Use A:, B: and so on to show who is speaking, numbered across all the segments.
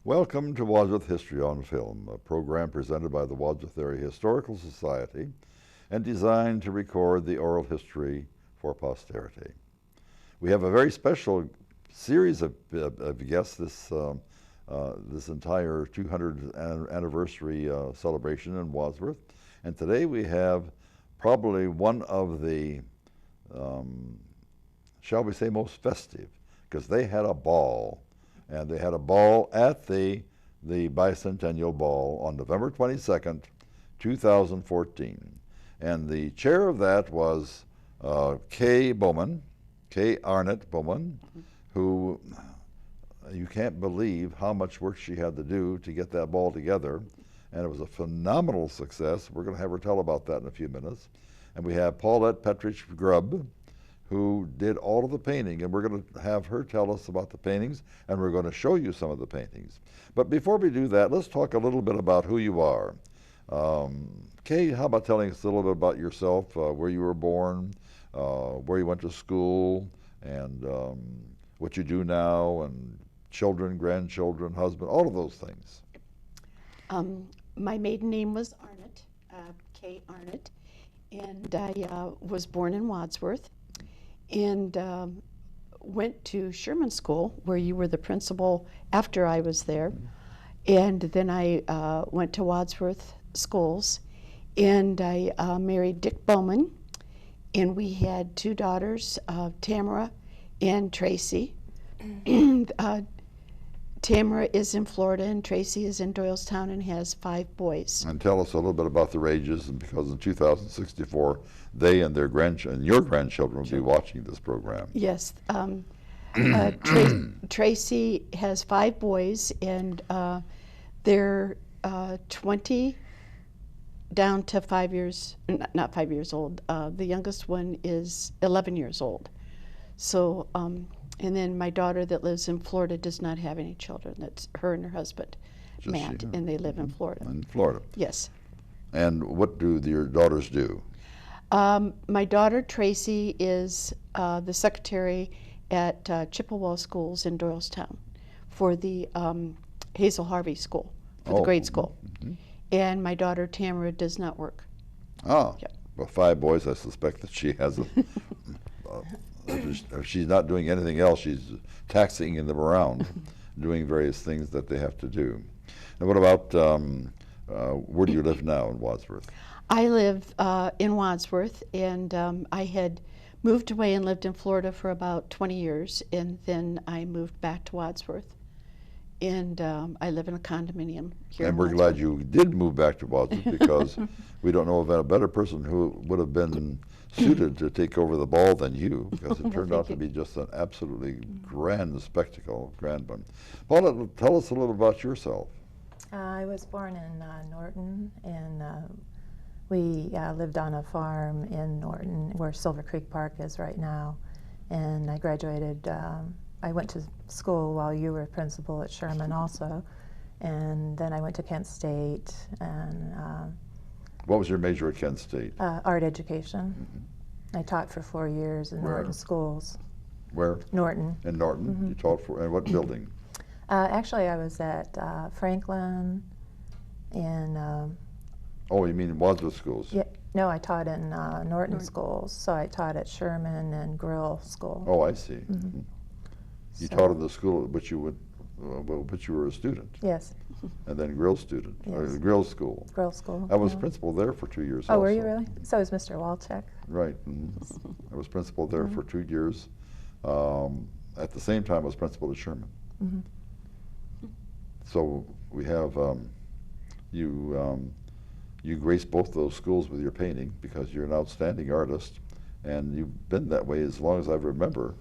A: Welcome to Wadsworth History on Film, a program presented by the Wadsworth Area Historical Society and designed to record the oral history for posterity. We have a very special series of guests this entire 200th anniversary celebration in Wadsworth. And today we have probably one of the, shall we say, most festive, because they had a ball. And they had a ball at the Bicentennial Ball on November 22nd, 2014. And the chair of that was Kay Arnett Bowman, who you can't believe how much work she had to do to get that ball together. And it was a phenomenal success. We're going to have her tell about that in a few minutes. And we have Paulette Petrich Grubb, who did all of the painting, and we're going to have her tell us about the paintings, and we're going to show you some of the paintings. But before we do that, let's talk a little bit about who you are. Kay, how about telling us a little bit about yourself, where you were born, where you went to school, and what you do now, and children, grandchildren, husband, all of those things.
B: My maiden name was Arnett, Kay Arnett, and I was born in Wadsworth. And went to Sherman School, where you were the principal after I was there. And then I went to Wadsworth Schools, and I married Dick Bowman, and we had two daughters, Tamara and Tracy. Tamara is in Florida, and Tracy is in Doylestown and has 5 boys.
A: And tell us a little bit about their ages, and because in 2064, they and their grandchildren, your grandchildren, will be watching this program.
B: Yes. Tracy has 5 boys, and they're 20 down to 5 years, not 5 years old. The youngest one is 11 years old. So, and then my daughter that lives in Florida does not have any children. That's her and her husband,
A: Just
B: Matt, and they live in Florida.
A: In Florida.
B: Yes.
A: And what do your daughters do?
B: My daughter Tracy is the secretary at Chippewa Schools in Doylestown for the Hazel Harvey School, for the grade school. Mm-hmm. And my daughter Tamara does not work.
A: Oh,
B: yep.
A: Well, 5 boys, I suspect that she has a... if she's not doing anything else, she's taxiing them around, doing various things that they have to do. And what about, where do you live now in Wadsworth?
B: I live in Wadsworth, and I had moved away and lived in Florida for about 20 years, and then I moved back to Wadsworth. And I live in a condominium here.
A: And we're glad you did move back to Wadsworth, because we don't know of a better person who would have been suited to take over the ball than you, because it turned out to be just an absolutely grand spectacle, grand one. Paula, tell us a little about yourself.
C: I was born in Norton, and we lived on a farm in Norton, where Silver Creek Park is right now. And I graduated, I went to school while you were principal at Sherman also, and then I went to Kent State. And
A: what was your major at Kent State?
C: Art education. Mm-hmm. I taught for 4 years in Norton schools.
A: Where?
C: Norton.
A: In Norton? Mm-hmm. You taught for, and what building?
C: Actually, I was at Franklin and...
A: oh, you mean Wadsworth schools?
C: Yeah, no, I taught in Norton schools, so I taught at Sherman and Grill School.
A: Oh, I see.
C: Mm-hmm.
A: Mm-hmm. You taught in the school at which you would, but you were a student.
C: Yes.
A: And then Grill student,
C: yes.
A: Or Grill School.
C: Grill School.
A: I was principal there for 2 years.
C: Oh,
A: also.
C: were you really? So was Mr. Walczek.
A: Right. Mm-hmm. I was principal there for 2 years. At the same time, I was principal at Sherman.
C: Mm-hmm.
A: So we have you grace both those schools with your painting, because you're an outstanding artist, and you've been that way as long as I remember.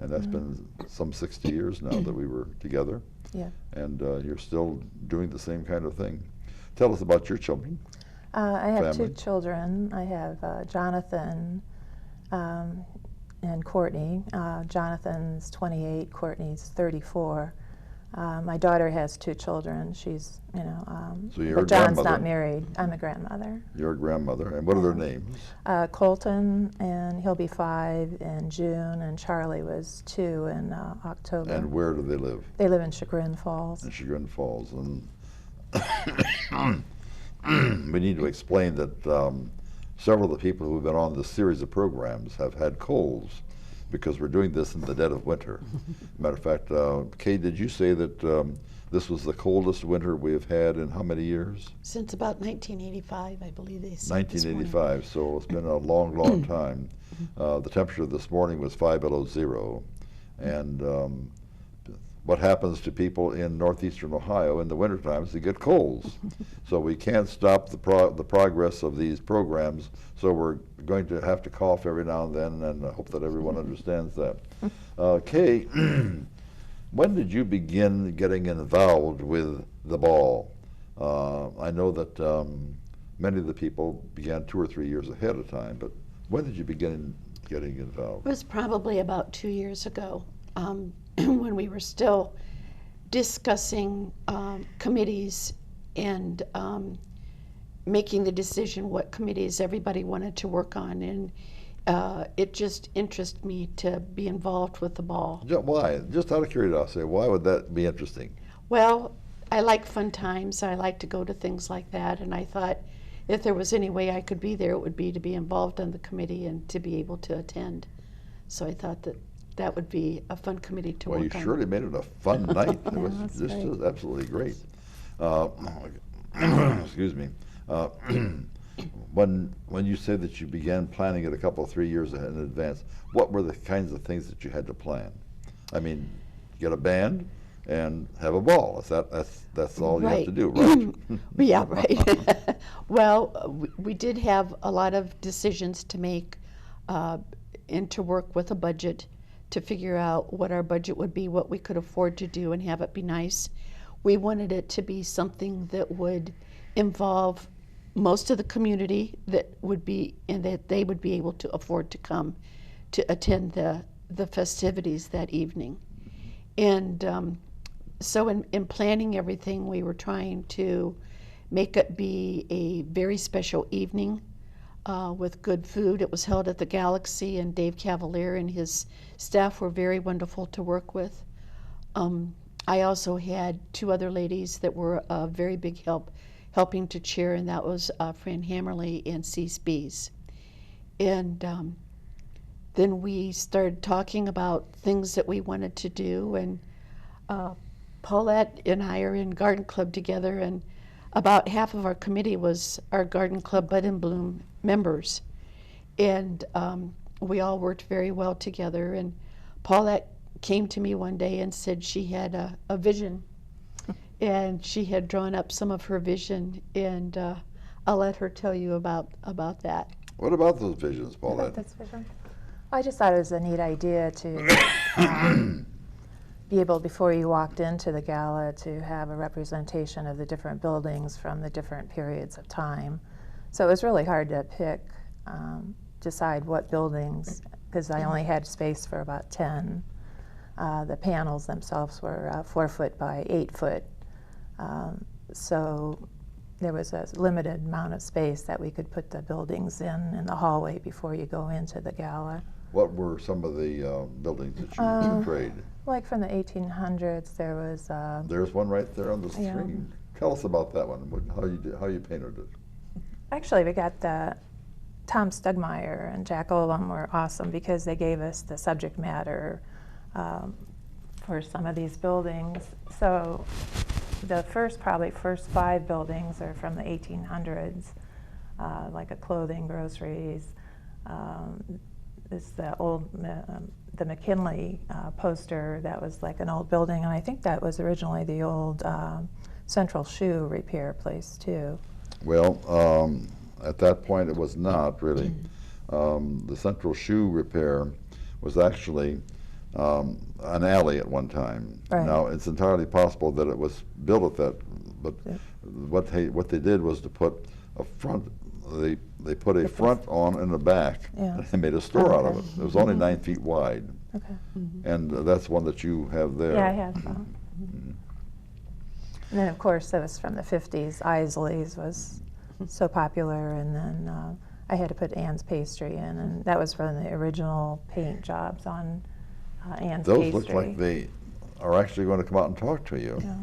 A: And that's been some 60 years now that we were together.
C: Yeah.
A: And you're still doing the same kind of thing. Tell us about your children.
C: I have
A: family.
C: 2 children. I have Jonathan and Courtney. Jonathan's 28, Courtney's 34. My daughter has 2 children. She's, you know,
A: So you're a
C: but John's
A: grandmother.
C: not married. I'm a grandmother.
A: Your grandmother. And what are their names?
C: Colton, and he'll be 5 in June, and Charlie was 2 in October.
A: And where do they live?
C: They live in Chagrin Falls.
A: In Chagrin Falls. And we need to explain that several of the people who have been on this series of programs have had colds because we're doing this in the dead of winter. Matter of fact, Kay, did you say that this was the coldest winter we have had in how many years?
B: Since about 1985, I believe they said.
A: 1985, so it's been a long, long time. The temperature this morning was 5 below zero. And what happens to people in northeastern Ohio in the wintertime is they get colds. So we can't stop the progress of these programs, so we're going to have to cough every now and then, and I hope that everyone understands that. Kay, when did you begin getting involved with the ball? I know that many of the people began 2 or 3 years ahead of time, but when did you begin getting involved?
B: It was probably about 2 years ago, when we were still discussing committees and making the decision what committees everybody wanted to work on, and it just interested me to be involved with the ball.
A: Why? Just out of curiosity, why would that be interesting?
B: Well, I like fun times. I like to go to things like that, and I thought if there was any way I could be there, it would be to be involved on the committee and to be able to attend. So I thought that that would be a fun committee to work on.
A: Well, you surely made it a fun night. It was
C: that's
A: just
C: great.
A: absolutely great. Excuse me. When you said that you began planning it a couple, 3 years ahead in advance, what were the kinds of things that you had to plan? I mean, get a band and have a ball. That's all you have to do, right?
B: Yeah, right. Well, we did have a lot of decisions to make and to work with a budget to figure out what our budget would be, what we could afford to do and have it be nice. We wanted it to be something that would involve most of the community that would be, and that they would be able to afford to come to attend the festivities that evening. And so in planning everything, we were trying to make it be a very special evening with good food. It was held at the Galaxy, and Dave Cavalier and his staff were very wonderful to work with. I also had 2 other ladies that were a very big helping to cheer, and that was Fran Hammerly and C. Spees. And then we started talking about things that we wanted to do, and Paulette and I are in garden club together, and about half of our committee was our garden club Bud and Bloom members. And we all worked very well together, and Paulette came to me one day and said she had a vision, and she had drawn up some of her vision, and I'll let her tell you about that.
A: What about those visions, Paulette?
C: That's vision. I just thought it was a neat idea to be able, before you walked into the gala, to have a representation of the different buildings from the different periods of time. So it was really hard to pick, decide what buildings, because I only had space for about 10. The panels themselves were 4 foot by 8 foot. So there was a limited amount of space that we could put the buildings in the hallway before you go into the gala.
A: What were some of the buildings that you portrayed?
C: Like from the 1800s, there was.
A: There's one right there on the
C: Yeah.
A: screen. Tell us about that one. How you painted it.
C: Actually, we got Tom Stugmeyer and Jack Olam were awesome because they gave us the subject matter for some of these buildings. So the first 5 buildings are from the 1800s, like a clothing, groceries. It's the old, the McKinley poster that was like an old building, and I think that was originally the old Central Shoe repair place too.
A: Well, at that point it was not really. The Central Shoe repair was actually an alley at one time.
C: Right.
A: Now it's entirely possible that it was built at that, but
C: Yeah.
A: what they did was to put a front. They put a front on and a back,
C: Yeah.
A: and they made a store out of
C: Okay.
A: it. It was only 9 feet wide,
C: Okay.
A: and that's one that you have there.
C: Yeah, I have. And then, of course, that was from the 50s. Isley's was so popular, and then I had to put Ann's Pastry in, and that was from the original paint jobs on Ann's Pastry.
A: Those look like they are actually going to come out and talk to you.
C: Yeah.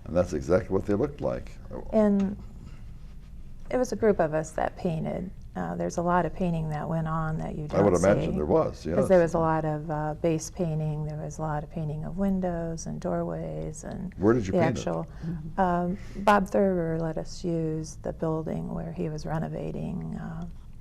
A: And that's exactly what they looked like.
C: And it was a group of us that painted. There's a lot of painting that went on that you don't see.
A: I would imagine there was, yes.
C: Because there was a lot of base painting, there was a lot of painting of windows and doorways and
A: Where did you
C: the
A: paint
C: actual. Bob Thurber let us use the building where he was renovating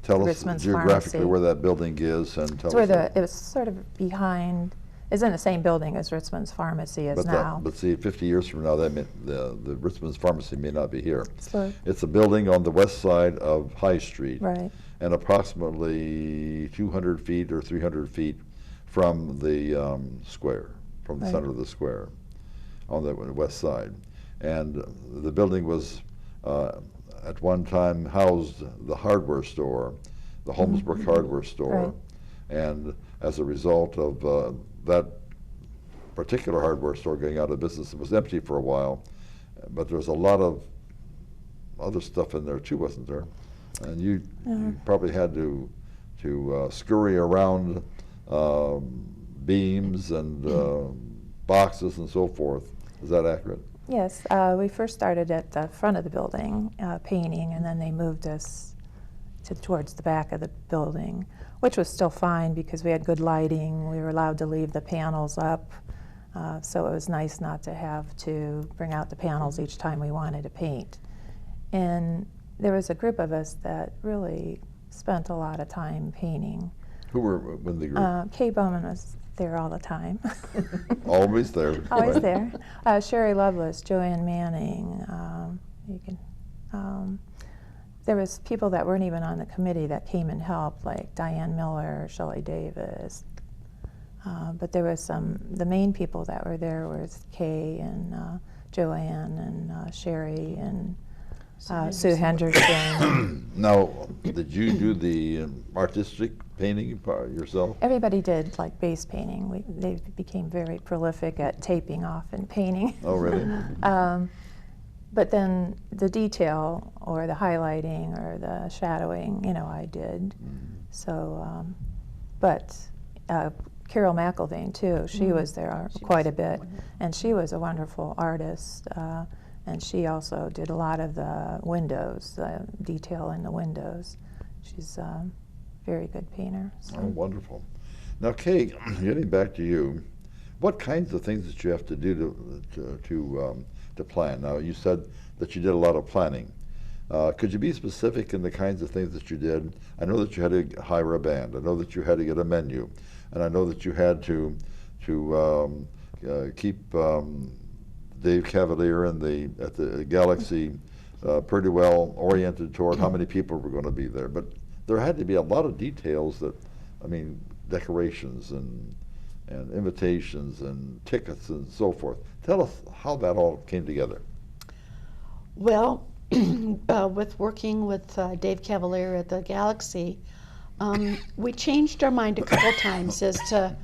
A: Tell us
C: Richmond's
A: geographically
C: Pharmacy.
A: where that building is, and tell
C: It's where
A: us.
C: it was sort of behind. It's in the same building as Richmond's Pharmacy is now.
A: But see, 50 years from now, that the Richmond's Pharmacy may not be here.
C: So,
A: It's a building on the west side of High Street,
C: right.
A: and approximately 200 feet or 300 feet from the square, from the
C: Right.
A: center of the square, on the west side. And the building was, at one time, housed the hardware store, the Holmesbrook hardware store.
C: Right.
A: And as a result of that particular hardware store going out of business, it was empty for a while. But there was a lot of other stuff in there too, wasn't there? And you probably had to scurry around beams and boxes and so forth. Is that accurate?
C: Yes, we first started at the front of the building painting, and then they moved us towards the back of the building, which was still fine because we had good lighting. We were allowed to leave the panels up, so it was nice not to have to bring out the panels each time we wanted to paint. And there was a group of us that really spent a lot of time painting.
A: Who were in the group?
C: Kay Bowman was there all the time.
A: Always there.
C: Always
A: right?
C: there. Sherry Lovelace, Joanne Manning. There was people that weren't even on the committee that came and helped, like Diane Miller, Shelley Davis. But there was the main people that were there was Kay and Joanne and Sherry and Sue Hendrickson.
A: Now, did you do the artistic painting part yourself?
C: Everybody did like base painting. They became very prolific at taping off and painting.
A: Oh, really?
C: But then the detail or the highlighting or the shadowing, I did. So, but Carol McIlvaine too, she was there quite a bit, and she was a wonderful artist. And she also did a lot of the windows, the detail in the windows. She's a very good painter. So.
A: Oh, wonderful. Now, Kay, getting back to you, what kinds of things did you have to do to plan? Now, you said that you did a lot of planning. Could you be specific in the kinds of things that you did? I know that you had to hire a band. I know that you had to get a menu. And I know that you had to keep Dave Cavalier at the Galaxy pretty well oriented toward how many people were going to be there. But there had to be a lot of details decorations and invitations and tickets and so forth. Tell us how that all came together.
B: Well, with working with Dave Cavalier at the Galaxy, we changed our mind a couple times as to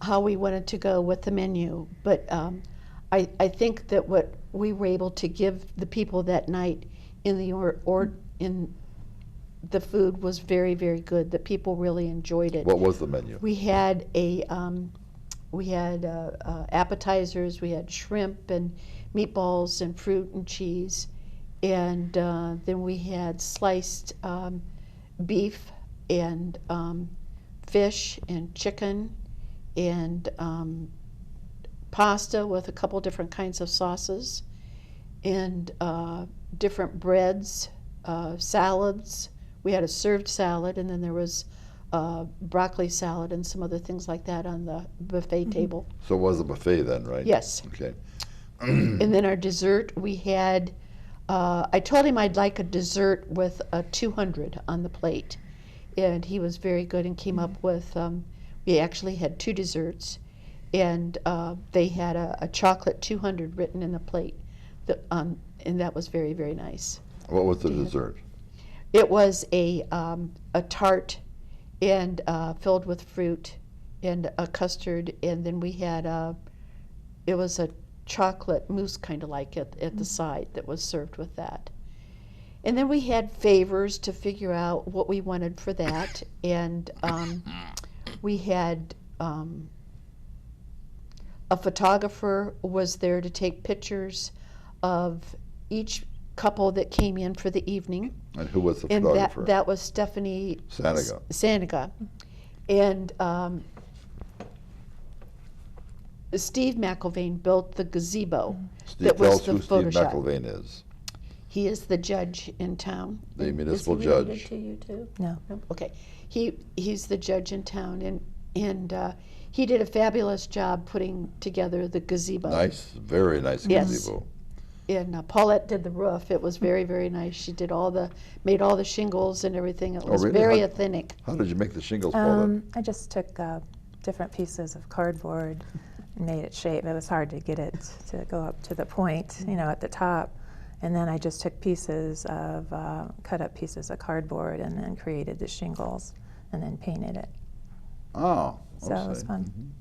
B: how we wanted to go with the menu. But I think that what we were able to give the people that night in the food was very, very good. The people really enjoyed it.
A: What was the menu?
B: We had appetizers. We had shrimp and meatballs and fruit and cheese, and then we had sliced beef and fish and chicken and pasta with a couple different kinds of sauces and different breads, salads. We had a served salad, and then there was broccoli salad and some other things like that on the buffet table.
A: So it was a buffet then, right?
B: Yes.
A: Okay.
B: And then our dessert, we had, I told him I'd like a dessert with a 200 on the plate. And he was very good and came up with, we actually had 2 desserts. And they had a chocolate 200 written in the plate. And that was very, very nice.
A: What was the dessert?
B: It was a tart and filled with fruit and a custard. And then we had, it was a chocolate mousse kind of like at the side that was served with that. And then we had favors to figure out what we wanted for that. And we had a photographer was there to take pictures of each couple that came in for the evening.
A: And who was the
B: And
A: photographer?
B: that was Stephanie Saniga. And Steve McIlvain built the gazebo.
A: Steve,
B: that
A: tell
B: was
A: us
B: the
A: who Steve
B: Photoshop.
A: McIlvain is.
B: He is the judge in town.
A: The municipal
D: Is he related
A: judge.
D: to you too?
C: No.
B: Okay, he's the judge in town, and he did a fabulous job putting together the gazebo.
A: Nice, very nice
B: Yes.
A: gazebo.
B: And Paulette did the roof. It was very, very nice. She did made all the shingles and everything. It was
A: really?
B: very
A: How-
B: authentic.
A: How did you make the shingles, Paulette?
C: I just took different pieces of cardboard and made it shape. It was hard to get it to go up to the point, at the top. And then I just took pieces of, cut up pieces of cardboard and then created the shingles and then painted it.
A: Oh,
C: So it was
A: okay.
C: fun.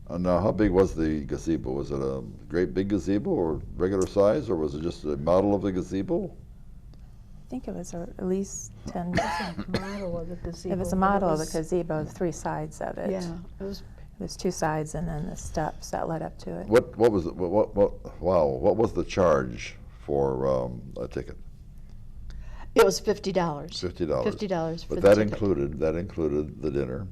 A: And how big was the gazebo? Was it a great big gazebo or regular size, or was it just a model of the gazebo?
C: I think it was at least 10.
D: Model of the gazebo.
C: It was a
D: but
C: model of
D: was-
C: the gazebo, 3 sides of it.
B: Yeah, it was.
C: It was 2 sides and then the steps that led up to it.
A: What was it? Wow! What was the charge for a ticket?
B: It was $50.
A: $50.
B: $50 for
A: But
B: the
A: that
B: ticket.
A: included the dinner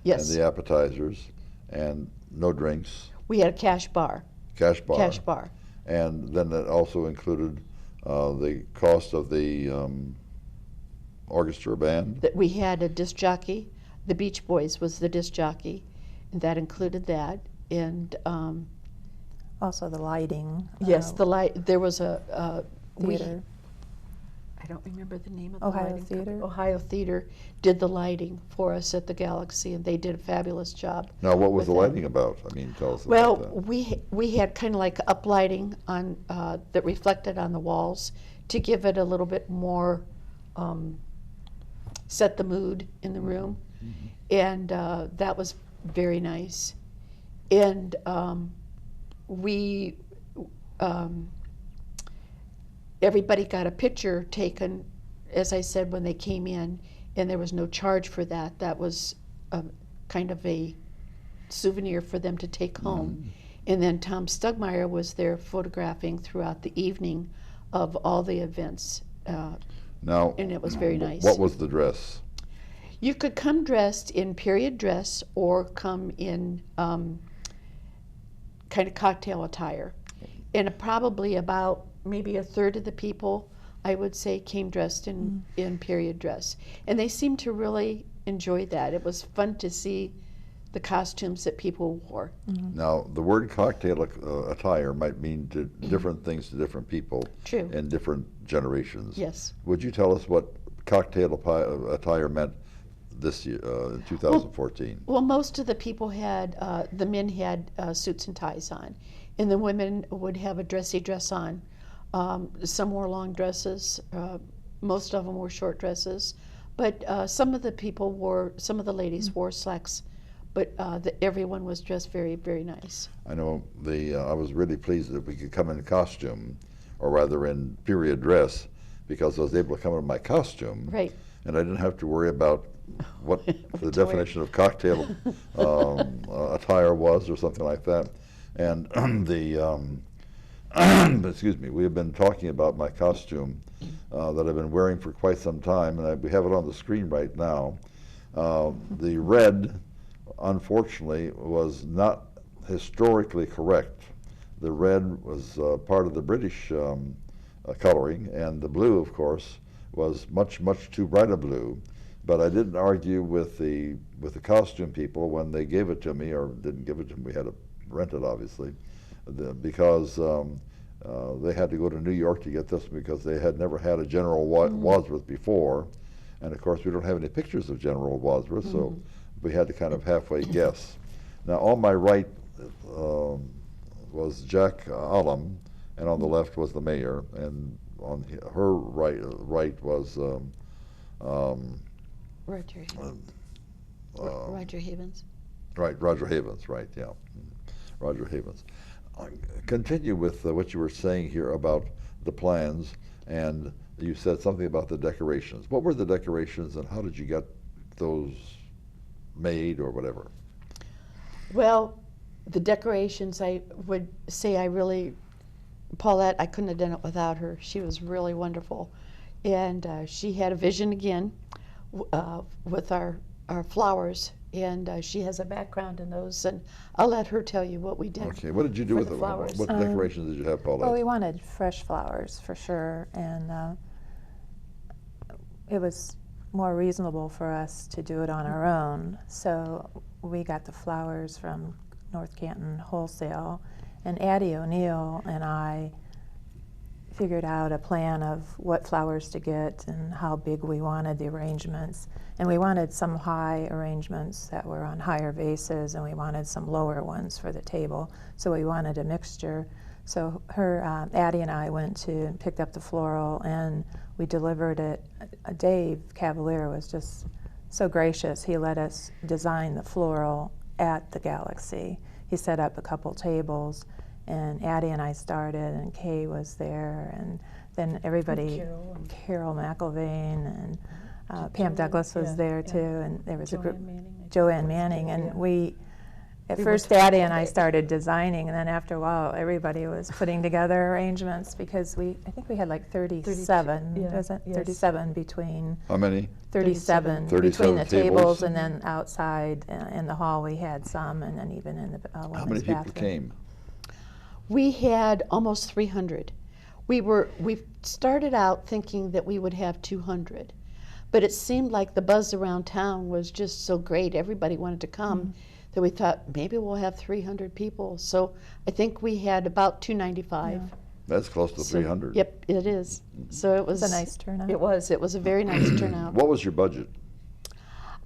B: Yes,
A: and the appetizers and no drinks,
B: we had a cash bar.
A: cash bar.
B: Cash bar.
A: And then that also included the cost of the orchestra band.
B: That we had a disc jockey. The Beach Boys was the disc jockey, and that included that. And
C: Also the lighting.
B: yes, the light. There was a
C: theater.
B: I don't remember the name of the
C: Ohio
B: lighting
C: Theater?
B: company. Ohio Theater did the lighting for us at the Galaxy, and they did a fabulous job.
A: Now, what was
B: with
A: the
B: that.
A: lighting about? I mean, tell us
B: Well,
A: about that.
B: we had kind of like uplighting on that reflected on the walls to give it a little bit more, set the mood in the room, and that was very nice. And we. Everybody got a picture taken, as I said, when they came in, and there was no charge for that. That was kind of a souvenir for them to take home. And then Tom Stugmeyer was there photographing throughout the evening of all the events,
A: Now,
B: and it was very nice.
A: what was the dress?
B: You could come dressed in period dress or come in kind of cocktail attire. And probably about maybe a third of the people, I would say, came dressed in period dress. And they seemed to really enjoy that. It was fun to see the costumes that people wore.
A: Now, the word cocktail attire might mean different things to different people
B: True.
A: in different generations.
B: Yes.
A: Would you tell us what cocktail attire meant this year, in 2014?
B: Well, most of the people had, the men had suits and ties on, and the women would have a dressy dress on. Some wore long dresses, most of them wore short dresses, but some of the ladies wore slacks, but everyone was dressed very, very nice.
A: I know I was really pleased that we could come in costume, or rather in period dress, because I was able to come in my costume.
B: Right.
A: And I didn't have to worry about what the definition of cocktail attire was or something like that. And excuse me, we have been talking about my costume that I've been wearing for quite some time, and we have it on the screen right now. The red, unfortunately, was not historically correct. The red was part of the British coloring, and the blue, of course, was much, much too bright a blue. But I didn't argue with the costume people when they gave it to me, or didn't give it to me. We had to rent it, obviously, because they had to go to New York to get this because they had never had a General Wadsworth before. And of course, we don't have any pictures of General Wadsworth, so we had to kind of halfway guess. Now, on my right was Jack Allam, and on the left was the mayor, and on her right was
B: Roger Havens.
A: right, Roger Havens, right, yeah, Roger Havens. Continue with what you were saying here about the plans, and you said something about the decorations. What were the decorations, and how did you get those made or whatever?
B: Well, the decorations, I would say Paulette, I couldn't have done it without her. She was really wonderful. And she had a vision again with our flowers, and she has a background in those, and I'll let her tell you what we did.
A: Okay, what did you do
B: for
A: with
B: the flowers?
A: What decorations did you have, Paulette?
C: Well, we wanted fresh flowers for sure, and it was more reasonable for us to do it on our own. So we got the flowers from North Canton Wholesale, and Addie O'Neill and I figured out a plan of what flowers to get and how big we wanted the arrangements. And we wanted some high arrangements that were on higher vases, and we wanted some lower ones for the table. So we wanted a mixture. So Addie and I went to and picked up the floral, and we delivered it. Dave Cavalier was just so gracious. He let us design the floral at the Galaxy. He set up a couple tables, and Addie and I started, and Kay was there, and then everybody, Carol McIlvain, and Pam Douglas was there too, and there was a group, Joanne Manning, and at first Addie and I started designing, and then after a while everybody was putting together arrangements, because I think we had like 37, was it? 37 between.
A: How many?
C: 37 between the tables, and then outside in the hall we had some, and then even in the women's bathroom.
A: How many people came?
B: We had almost 300. We started out thinking that we would have 200, but it seemed like the buzz around town was just so great. Everybody wanted to come that we thought maybe we'll have 300 people. So I think we had about 295.
C: Yeah.
A: That's close to 300.
B: Yep, it is. So it was
C: a nice turnout.
B: It was a very nice turnout.
A: What was your budget?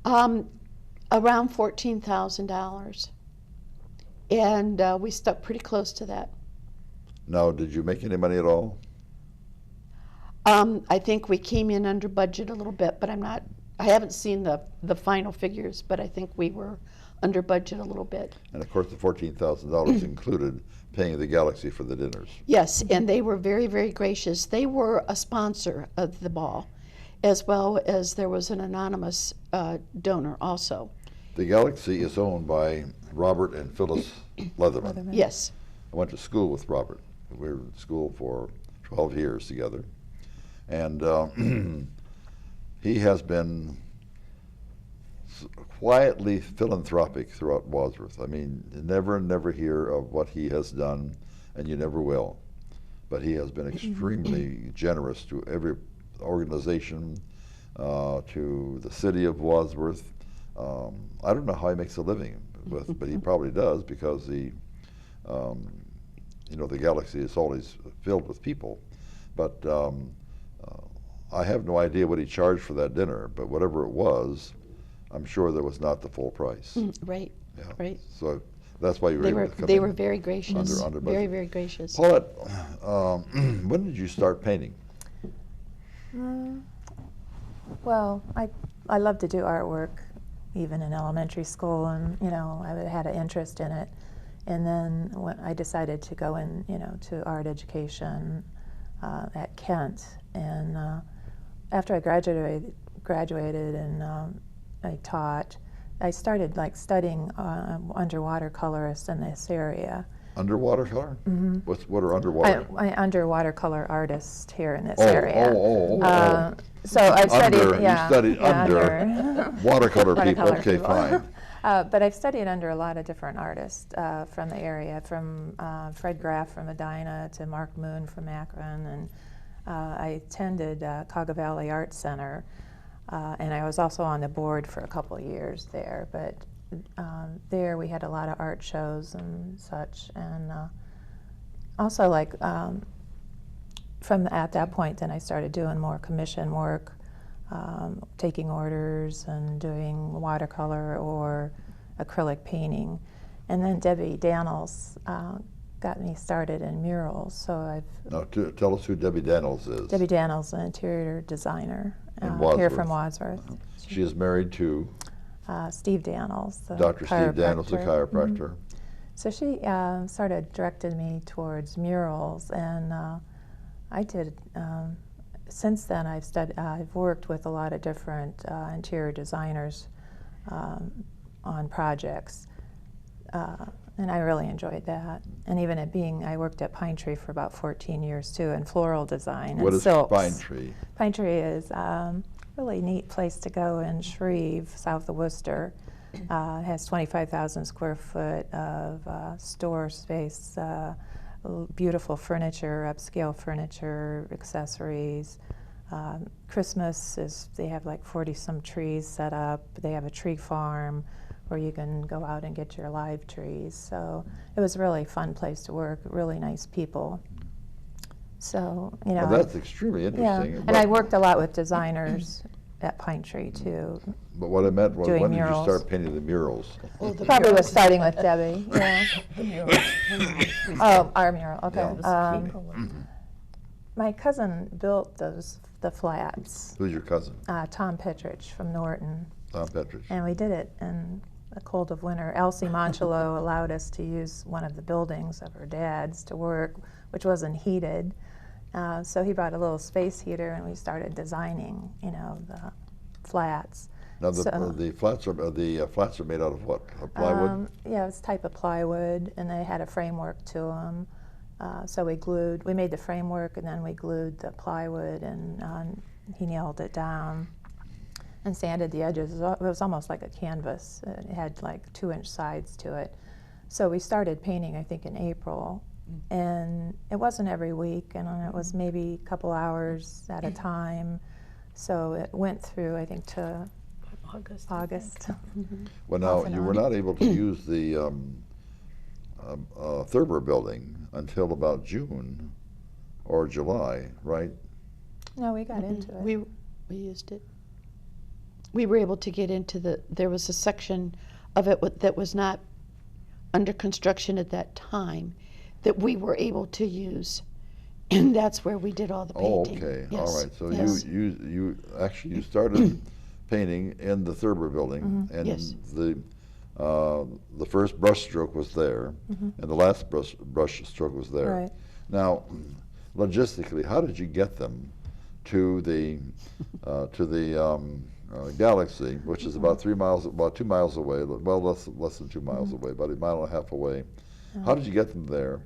B: Around $14,000. And we stuck pretty close to that.
A: Now, did you make any money at all?
B: I think we came in under budget a little bit, but I haven't seen the final figures, but I think we were under budget a little bit.
A: And of course, the $14,000 included paying the Galaxy for the dinners.
B: Yes, and they were very, very gracious. They were a sponsor of the ball, as well as there was an anonymous donor also.
A: The Galaxy is owned by Robert and Phyllis Leatherman.
B: Yes.
A: I went to school with Robert. We were in school for 12 years together. And he has been quietly philanthropic throughout Wadsworth. I mean, never hear of what he has done, and you never will. But he has been extremely generous to every organization, to the city of Wadsworth. I don't know how he makes a living, but he probably does, because the Galaxy is always filled with people. But I have no idea what he charged for that dinner, but whatever it was, I'm sure that was not the full price.
B: Right. Yeah. Right.
A: So that's why you were able to come
B: They
A: in
B: were very gracious.
A: under
B: very,
A: budget.
B: very gracious.
A: Paulette, when did you start painting?
C: Well, I love to do artwork, even in elementary school, and I had an interest in it. And then when I decided to go in, to art education at Kent, and after I graduated and I taught, I started studying underwater colorists in this area.
A: Underwater color? What are underwater?
C: Underwater color artists here in this area. So I studied,
A: you studied under watercolor people. Okay, fine.
C: But I've studied under a lot of different artists from the area, from Fred Graff from Medina to Mark Moon from Akron, and I attended Cauga Valley Art Center, and I was also on the board for a couple of years there. But there we had a lot of art shows and such, and also from at that point, then I started doing more commission work, taking orders and doing watercolor or acrylic painting. And then Debbie Daniels got me started in murals. So
A: Now tell us who Debbie Daniels is.
C: Debbie Daniels, an interior designer here from Wadsworth.
A: She is married to
C: Steve Daniels, the
A: Dr. Steve Daniels, the
C: chiropractor.
A: chiropractor.
C: So she sort of directed me towards murals, and I did. Since then, I've worked with a lot of different interior designers on projects, and I really enjoyed that. And even I worked at Pine Tree for about 14 years too, in floral design
A: What
C: and
A: is
C: silks.
A: Pine Tree?
C: Pine Tree is a really neat place to go in Shreve, south of Worcester. It has 25,000 square foot of store space, beautiful furniture, upscale furniture, accessories. Christmas they have like 40-some trees set up. They have a tree farm where you can go out and get your live trees. So it was a really fun place to work, really nice people. So, you know.
A: Well, that's extremely interesting.
C: Yeah, and I worked a lot with designers at Pine Tree too.
A: But what I meant was,
C: doing
A: when
C: murals.
A: did you start painting the murals?
B: Oh, the
C: Probably
B: murals.
C: was starting with Debbie. Yeah.
B: The murals.
C: Oh, our mural. Okay.
A: Yeah.
C: My cousin built the flats.
A: Who's your cousin?
C: Tom Petrich from Norton,
A: Tom Petrich.
C: and we did it in the cold of winter. Elsie Monchello allowed us to use one of the buildings of her dad's to work, which wasn't heated. So he brought a little space heater, and we started designing, you know, the flats.
A: Now the flats are made out of what? Plywood.
C: Yeah, it's type of plywood, and they had a framework to them. So we made the framework, and then we glued the plywood, and he nailed it down and sanded the edges. It was almost like a canvas. It had like 2-inch sides to it. So we started painting, I think, in April. And it wasn't every week, and it was maybe a couple hours at a time. So it went through, I think, to August.
A: Well, now, you were not able to use the Thurber building until about June or July, right?
C: No, we got into it.
B: We used it. We were able to get into there was a section of it that was not under construction at that time that we were able to use, and that's where we did all the
A: Oh,
B: painting.
A: okay,
B: Yes.
A: all right. So
B: Yes.
A: you actually started painting in the Thurber building, and
B: Yes.
A: the first brush stroke was there, and the last brush stroke was there.
C: Right.
A: Now, logistically, how did you get them to the Galaxy, which is about 2 miles away? Well, less than 2 miles away, about 1.5 miles away. How did you get them there?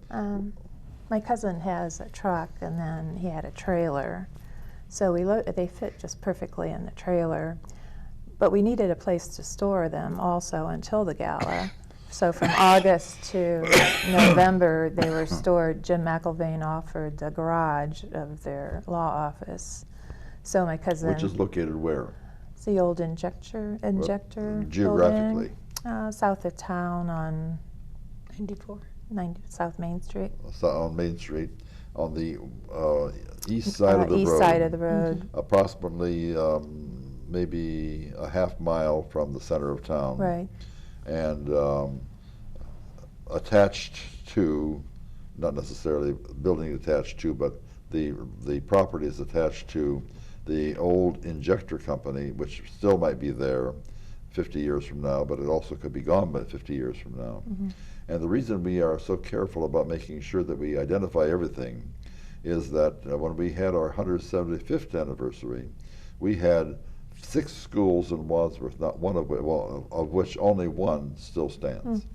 C: My cousin has a truck, and then he had a trailer. So they fit just perfectly in the trailer. But we needed a place to store them also until the gala. So from August to November, they were stored. Jim McIlvain offered the garage of their law office. So my cousin...
A: Which is located where?
C: It's the old injector
A: Geographically?
C: building, south of town on
B: 94.
C: South Main Street.
A: On Main Street, on the east side of the road.
C: East side of the road.
A: Approximately maybe a half mile from the center of town.
C: Right.
A: And attached to, not necessarily building attached to, but the property is attached to the old injector company, which still might be there 50 years from now, but it also could be gone by 50 years from now. And the reason we are so careful about making sure that we identify everything is that when we had our 175th anniversary, we had 6 schools in Wadsworth, not one of which only one still stands.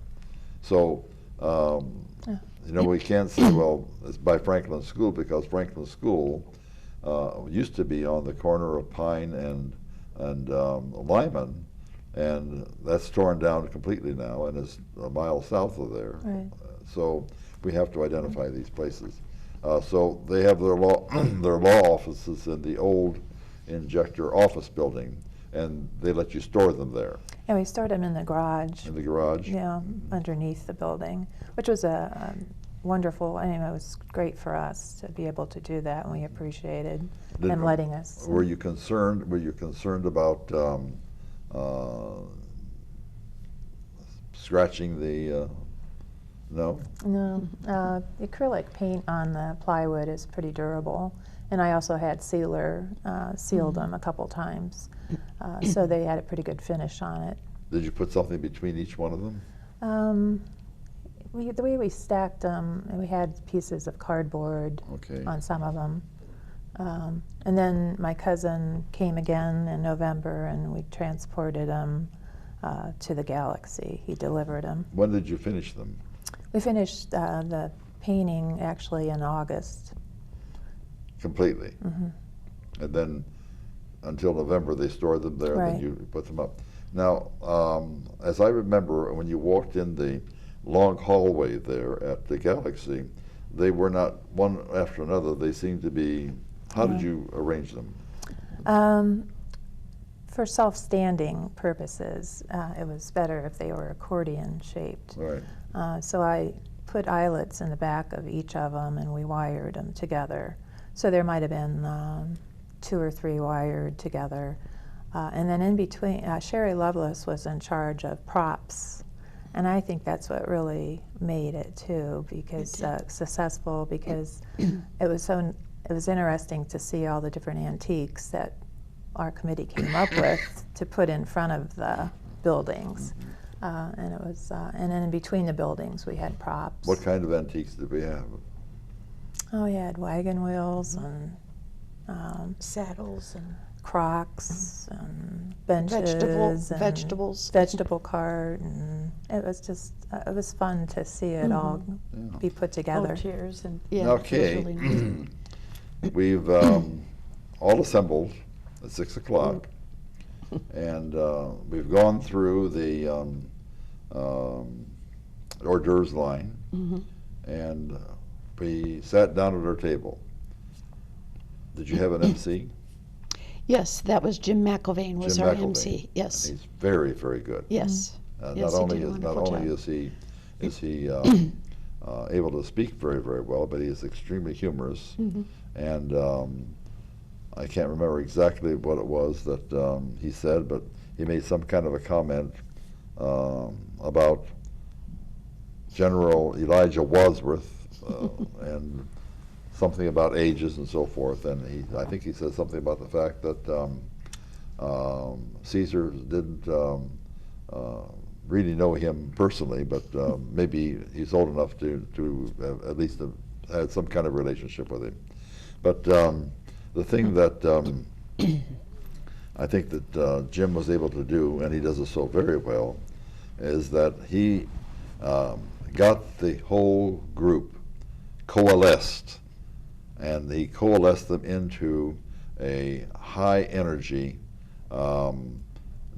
A: So, you know, we can't say, well, it's by Franklin School, because Franklin School used to be on the corner of Pine and Lyman, and that's torn down completely now and is a mile south of there.
C: Right.
A: So we have to identify these places. So they have their law offices in the old injector office building, and they let you store them there.
C: And we stored them in the garage.
A: In the garage?
C: Yeah, underneath the building, which was a wonderful, I mean, it was great for us to be able to do that, and we appreciated them letting us.
A: Were you concerned about scratching the, no?
C: No, the acrylic paint on the plywood is pretty durable, and I also had sealer sealed them a couple times, so they had a pretty good finish on it.
A: Did you put something between each one of them?
C: the way we stacked them, we had pieces of cardboard
A: Okay.
C: on some of them. And then my cousin came again in November, and we transported them to the Galaxy. He delivered them.
A: When did you finish them?
C: We finished the painting actually in August.
A: Completely.
C: Hmm.
A: And then until November they stored them there,
C: Right.
A: then you put them up. Now, as I remember, when you walked in the long hallway there at the Galaxy, they were not one after another. They seemed to be, how did you arrange them?
C: For self-standing purposes, it was better if they were accordion shaped.
A: All right.
C: So I put eyelets in the back of each of them, and we wired them together. So there might have been 2 or 3 wired together. And then in between, Sherry Lovelace was in charge of props. And I think that's what really made it too, because successful, because it was interesting to see all the different antiques that our committee came up with to put in front of the buildings. And it was, and then in between the buildings we had props.
A: What kind of antiques did we have?
C: Oh, we had wagon wheels and
B: Saddles and
C: crocks and benches and
B: vegetables.
C: vegetable cart, and it was just it was fun to see it all
A: Yeah.
C: be put together.
B: Chairs and yeah.
A: Now,
B: it was
A: Kay,
B: really neat.
A: we've all assembled at 6 o'clock, and we've gone through the hors d'oeuvres line, and we sat down at our table. Did you have an MC?
B: Yes, that was Jim McIlvain was
A: Jim
B: our
A: McIlvain.
B: MC. Yes,
A: He's very, very good.
B: yes.
A: Not
B: Yes, he
A: only
B: did a
A: is not
B: wonderful
A: only
B: job.
A: is he able to speak very, very well, but he is extremely humorous. And I can't remember exactly what it was that he said, but he made some kind of a comment about General Elijah Wadsworth and something about ages and so forth. And I think he said something about the fact that Caesar didn't really know him personally, but maybe he's old enough to at least have had some kind of relationship with him. But the thing that I think that Jim was able to do, and he does it so very well, is that he got the whole group coalesced, and he coalesced them into a high energy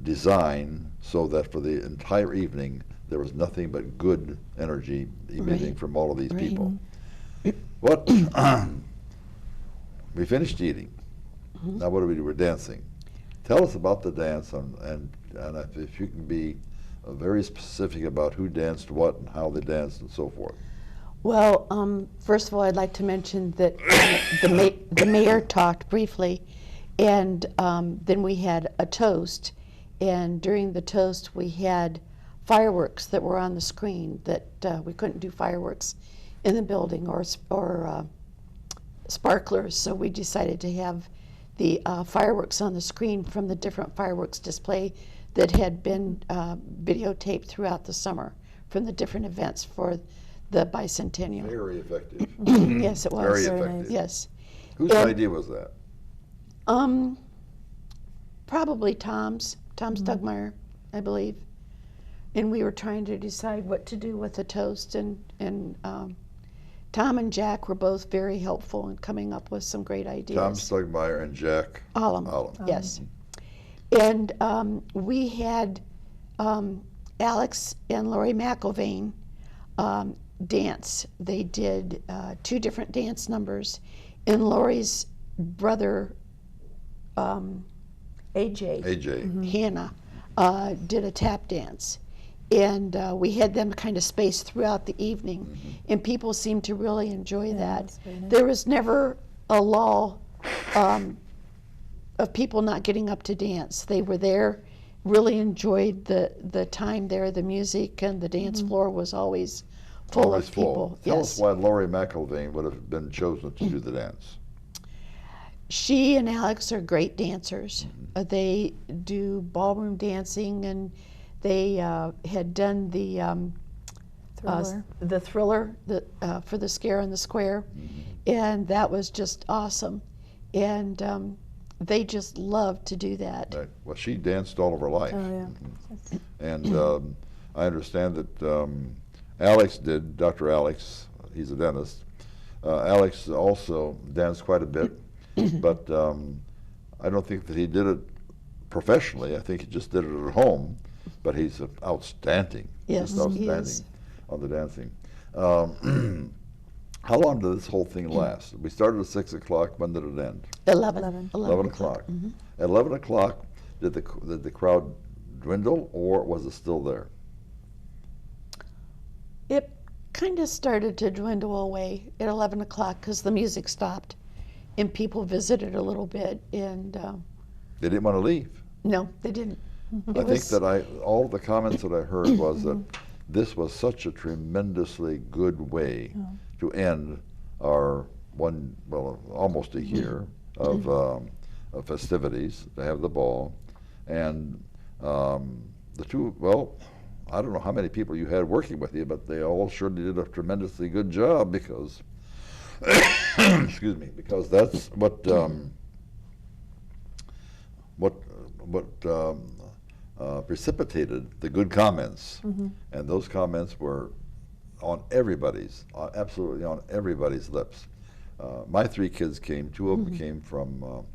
A: design, so that for the entire evening there was nothing but good energy emitting
B: Right.
A: from all of these
B: Right.
A: people. What we finished eating. Now what do we do? We're dancing. Tell us about the dance, and if you can be very specific about who danced what and how they danced and so forth.
B: Well, first of all, I'd like to mention that the mayor talked briefly, and then we had a toast, and during the toast we had fireworks that were on the screen that we couldn't do fireworks in the building or sparklers, so we decided to have the fireworks on the screen from the different fireworks display that had been videotaped throughout the summer from the different events for the Bicentennial.
A: Very effective.
B: Yes, it was.
A: Very
C: Very
A: effective.
C: nice.
B: Yes.
A: Whose
B: And-
A: idea was that?
B: Probably Tom's Stugmeyer, I believe. And we were trying to decide what to do with the toast, and Tom and Jack were both very helpful in coming up with some great ideas.
A: Tom Stugmeyer and Jack
B: Allum,
A: Allum.
B: yes. And we had Alex and Lori McIlvain dance. They did 2 different dance numbers, and Lori's brother, AJ,
A: AJ.
B: Hannah, did a tap dance. And we had them kind of spaced throughout the evening, and people seemed to really enjoy that.
C: that's very nice.
B: There was never a lull of people not getting up to dance. They were there, really enjoyed the time there. The music and the dance floor was always full
A: Always
B: of people.
A: full. Tell
B: Yes.
A: us why Lori McIlvain would have been chosen to do the dance.
B: She and Alex are great dancers. They do ballroom dancing, and they had done the
C: Thriller.
B: For the Scare in the Square, and that was just awesome, and they just loved to do that.
A: Right. Well, she danced all of her life.
C: Oh, yeah.
A: And I understand that Alex did, Dr. Alex, he's a dentist. Alex also danced quite a bit, but I don't think that he did it professionally. I think he just did it at home, but he's outstanding.
B: Yes,
A: just outstanding
B: he is.
A: on the dancing. How long did this whole thing last? We started at 6 o'clock. When did it end?
B: 11
A: o'clock. At 11 o'clock, did the crowd dwindle, or was it still there?
B: It kind of started to dwindle away at 11 o'clock because the music stopped and people visited a little bit, and
A: They didn't want to leave.
B: no, they didn't.
A: I think that all the comments that I heard was that this was such a tremendously good way to end our almost a year of festivities, to have the ball. And the two, I don't know how many people you had working with you, but they all surely did a tremendously good job because, excuse me, because that's what precipitated the good comments, and those comments were on everybody's, absolutely on everybody's lips. My three kids came. Two of them came from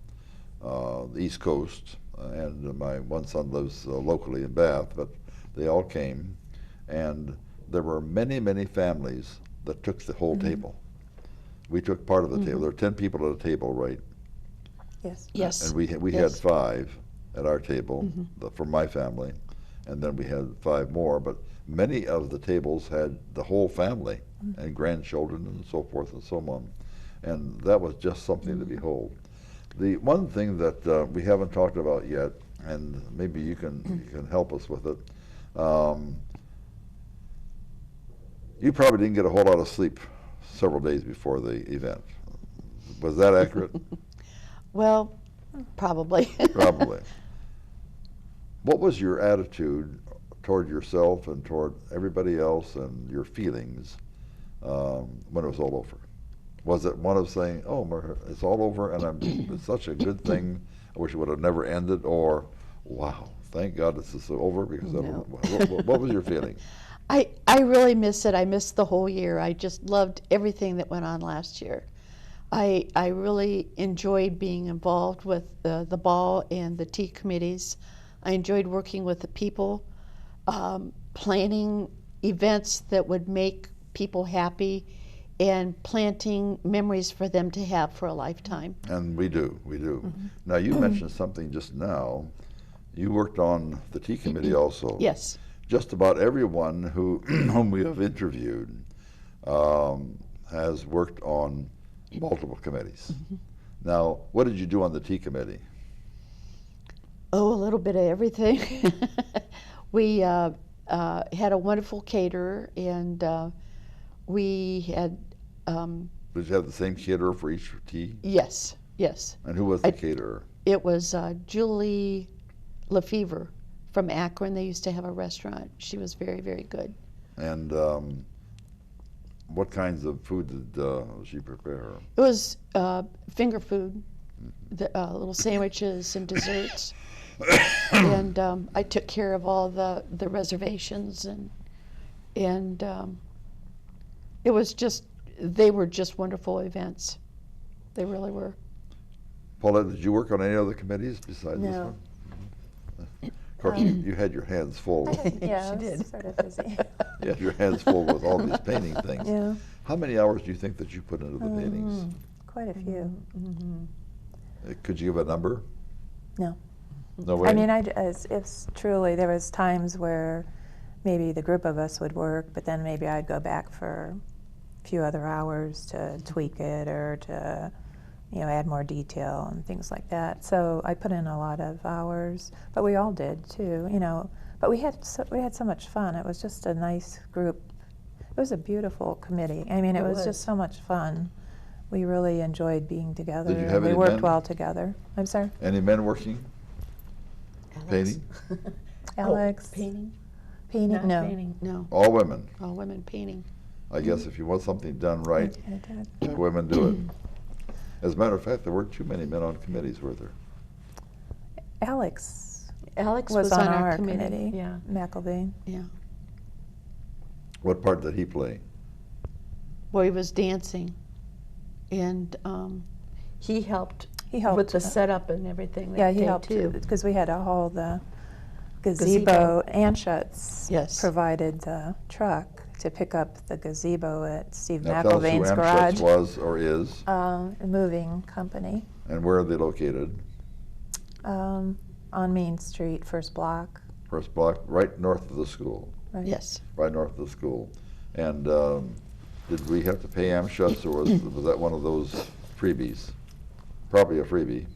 A: the East Coast, and my one son lives locally in Bath, but they all came, and there were many, many families that took the whole table. We took part of the table. There were 10 people at a table, right?
C: Yes.
B: Yes.
A: And we had 5 at our table for my family, and then we had 5 more. But many of the tables had the whole family and grandchildren and so forth and so on, and that was just something to behold. The one thing that we haven't talked about yet, and maybe you can help us with it. You probably didn't get a whole lot of sleep several days before the event. Was that accurate?
B: Well, probably.
A: Probably. What was your attitude toward yourself and toward everybody else, and your feelings when it was all over? Was it one of saying, "Oh, it's all over, and it's such a good thing. I wish it would have never ended," or, "Wow, thank God this is over"? Because what was your feeling?
B: I really miss it. I missed the whole year. I just loved everything that went on last year. I really enjoyed being involved with the ball and the tea committees. I enjoyed working with the people, planning events that would make people happy, and planting memories for them to have for a lifetime.
A: And we do. Now, you mentioned something just now. You worked on the tea committee also.
B: Yes.
A: Just about everyone whom we have interviewed has worked on multiple committees. Now, what did you do on the tea committee?
B: Oh, a little bit of everything. We had a wonderful caterer, and we had...
A: Did you have the same caterer for each tea?
B: Yes.
A: And who was the caterer?
B: It was Julie Lefevre from Akron. They used to have a restaurant. She was very, very good.
A: And what kinds of food did she prepare?
B: It was finger food, little sandwiches and desserts. And I took care of all the reservations, and it was they were just wonderful events. They really were.
A: Paulette, did you work on any other committees besides this
C: No.
A: one? Of course, you had your hands full.
C: Yeah,
B: She did.
C: sort of busy.
A: You had your hands full with all these painting things.
C: Yeah.
A: How many hours do you think that you put into the paintings?
C: Quite a few.
A: Could you give a number?
C: No.
A: No way?
C: I mean, it's truly, there was times where maybe the group of us would work, but then maybe I'd go back for a few other hours to tweak it or to, add more detail and things like that. So I put in a lot of hours, but we all did too, But we had so much fun. It was just a nice group. It was a beautiful committee. I mean, it was just so much fun. We really enjoyed being together.
A: Did you have
C: we
A: any
C: worked
A: men?
C: well together. I'm sorry?
A: Any men working?
B: Alex.
A: Painting?
C: Alex.
B: Painting.
C: Painting?
D: Not
C: No.
D: painting.
B: No,
A: All women.
B: all women painting.
A: I guess if you want something done right,
C: It did.
A: women do it. As a matter of fact, there weren't too many men on committees, were there?
C: Alex
B: Alex
C: was on our
B: committee.
C: committee.
D: Yeah.
C: McElvain.
B: Yeah.
A: What part did he play?
B: Well, he was dancing, and
D: He helped
C: He helped.
D: with the setup and everything that
C: Yeah, he
D: day,
C: helped
D: too.
C: because we had to haul the gazebo.
D: Gazebo.
C: Anschutz
B: Yes.
C: provided the truck to pick up the gazebo at Steve
A: Now tell us who
C: McElvain's
A: Amschutz
C: garage.
A: was or is,
C: A moving company
A: and where are they located?
C: on Main Street, first block.
A: First block, right north of the school.
C: Right.
B: yes,
A: Right north of the school. And did we have to pay Amschutz, or was that one of those freebies? Probably a freebie.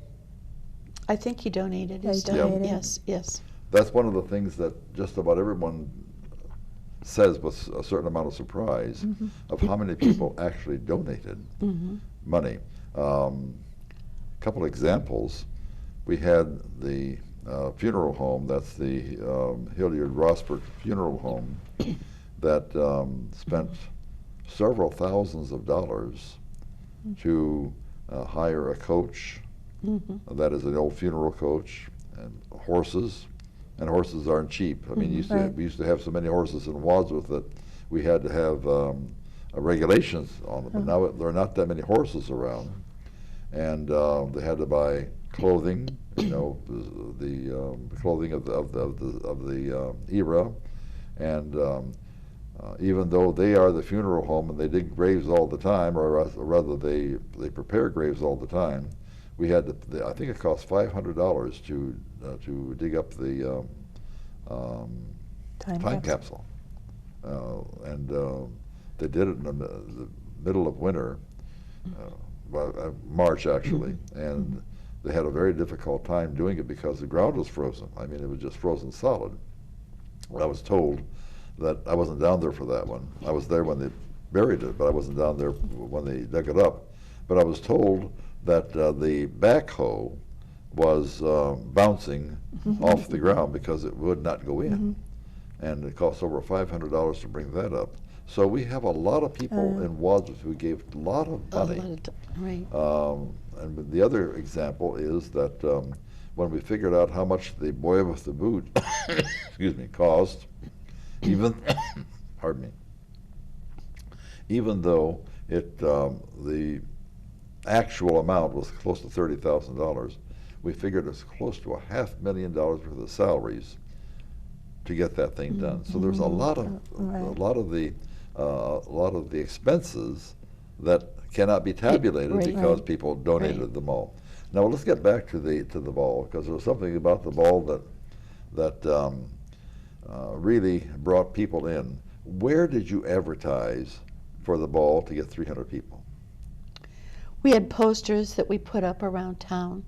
B: I think he donated.
C: Yeah, he
B: his time.
C: donated.
B: Yes, yes.
A: That's one of the things that just about everyone says with a certain amount of surprise of how many people actually donated money. Couple examples. We had the funeral home, that's the Hilliard Rosberg Funeral Home, that spent several thousands of dollars to hire a coach, that is an old funeral coach, and horses. And horses aren't cheap. I mean,
C: Right.
A: we used to have so many horses in Wadsworth that we had to have regulations on them. But now there are not that many horses around, and they had to buy clothing, you know, the clothing of the era, and even though they are the funeral home and they dig graves all the time, or rather they prepare graves all the time, we had to, I think it cost $500 to dig up the time capsule, and they did it in the middle of winter, March actually, and they had a very difficult time doing it because the ground was frozen. I mean, it was just frozen solid. I was told that I wasn't down there for that one. I was there when they buried it, but I wasn't down there when they dug it up. But I was told that the backhoe was bouncing off the ground because it would not go in. And it cost over $500 to bring that up. So we have a lot of people in Wadsworth who gave a lot of money.
B: Right.
A: And the other example is that when we figured out how much the boy with the boot, excuse me, cost, even, pardon me, even though it the actual amount was close to $30,000, we figured it was close to $500,000 worth of salaries to get that thing done. So there's a lot of the expenses that cannot be tabulated
B: Right.
A: because people donated them all. Now let's get back to the ball, because there was something about the ball that really brought people in. Where did you advertise for the ball to get 300 people?
B: We had posters that we put up around town.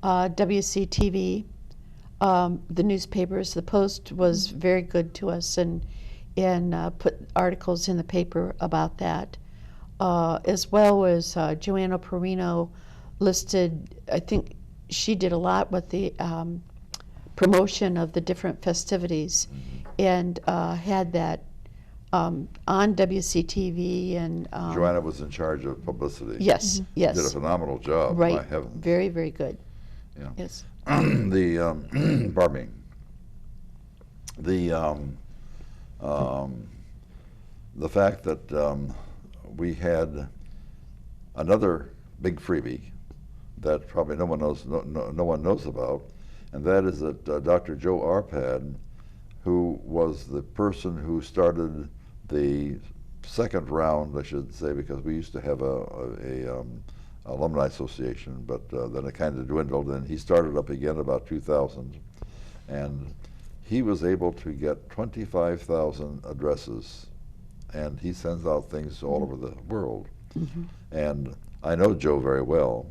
B: WCTV, the newspapers, the Post was very good to us and put articles in the paper about that. As well as Joanna Perino listed, I think she did a lot with the promotion of the different festivities and had that on WCTV and
A: Joanna was in charge of publicity.
B: yes, yes,
A: Did a phenomenal job.
B: right,
A: My heavens.
B: very, very good.
A: Yeah.
B: Yes.
A: The pardon me. The fact that we had another big freebie that probably no one knows about, and that is that Dr. Joe Arpad, who was the person who started the second round, I should say, because we used to have a alumni association, but then it kind of dwindled, and he started up again about 2000, and he was able to get 25,000 addresses, and he sends out things all over the world. And I know Joe very well,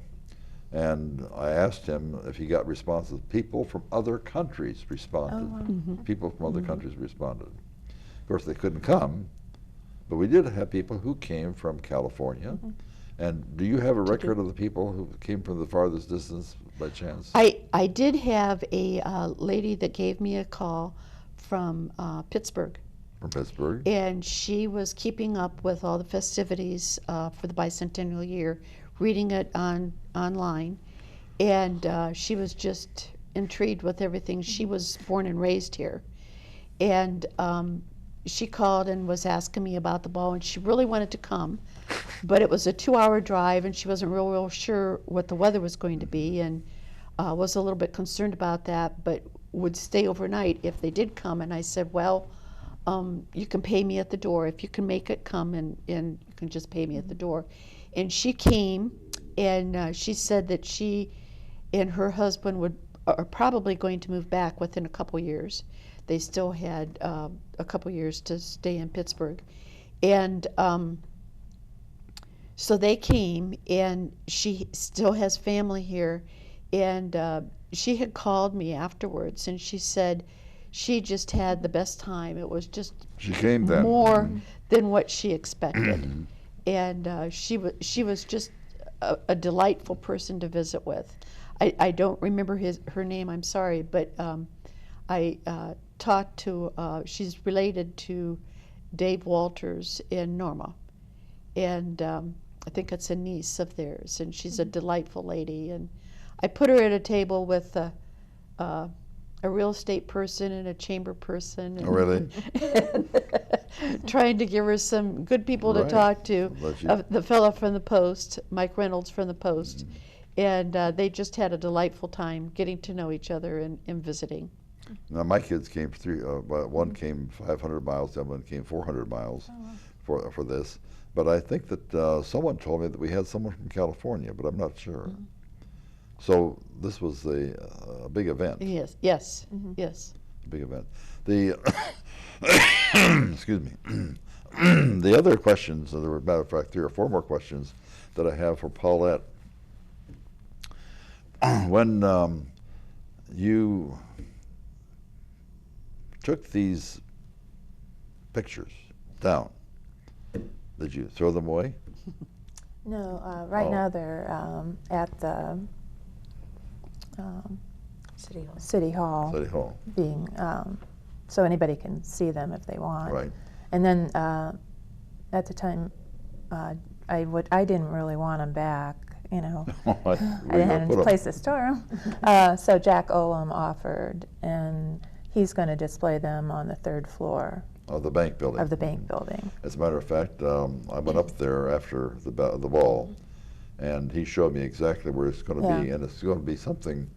A: and I asked him if he got responses. People from other countries responded. People from other countries responded. Of course, they couldn't come, but we did have people who came from California. And do you have a record of the people who came from the farthest distance by chance?
B: I did have a lady that gave me a call from Pittsburgh.
A: From Pittsburgh.
B: And she was keeping up with all the festivities for the bicentennial year, reading it online, and she was just intrigued with everything. She was born and raised here, and she called and was asking me about the ball, and she really wanted to come, but it was a 2-hour drive, and she wasn't real sure what the weather was going to be, and was a little bit concerned about that, but would stay overnight if they did come. And I said, well, you can pay me at the door if you can make it come, and you can just pay me at the door. And she came, and she said that she and her husband are probably going to move back within a couple years. They still had a couple years to stay in Pittsburgh. And so they came, and she still has family here. And she had called me afterwards, and she said she just had the best time. It was just
A: She came then.
B: more than what she expected. And she was just a delightful person to visit with. I don't remember her name, I'm sorry, but I talked to, she's related to Dave Walters in Norma. And I think it's a niece of theirs, and she's a delightful lady. And I put her at a table with a real estate person and a chamber person. And,
A: Oh, really?
B: and trying to give her some good people to
A: Right.
B: talk to.
A: Well, she-
B: The fellow from the Post, Mike Reynolds from the Post. And they just had a delightful time getting to know each other and visiting.
A: Now, my kids came one came 500 miles, the other one came 400 miles for this. But I think that someone told me that we had someone from California, but I'm not sure. So this was a big event.
B: Yes, yes, yes.
A: Big event. The excuse me. The other questions, there were, matter of fact, 3 or 4 more questions that I have for Paulette. When you took these pictures down, did you throw them away?
C: No, right
A: Oh.
C: now they're at the
D: City Hall.
C: City Hall,
A: City Hall,
C: being so anybody can see them if they want.
A: right?
C: And then at the time, I didn't really want them back. You know, I didn't have any place to store them. So Jack Olam offered, and he's going to display them on the 3rd floor
A: Of the bank building.
C: of the bank building.
A: As a matter of fact, I went up there after the ball, and he showed me exactly where it's going to be,
C: Yeah.
A: and it's going to be something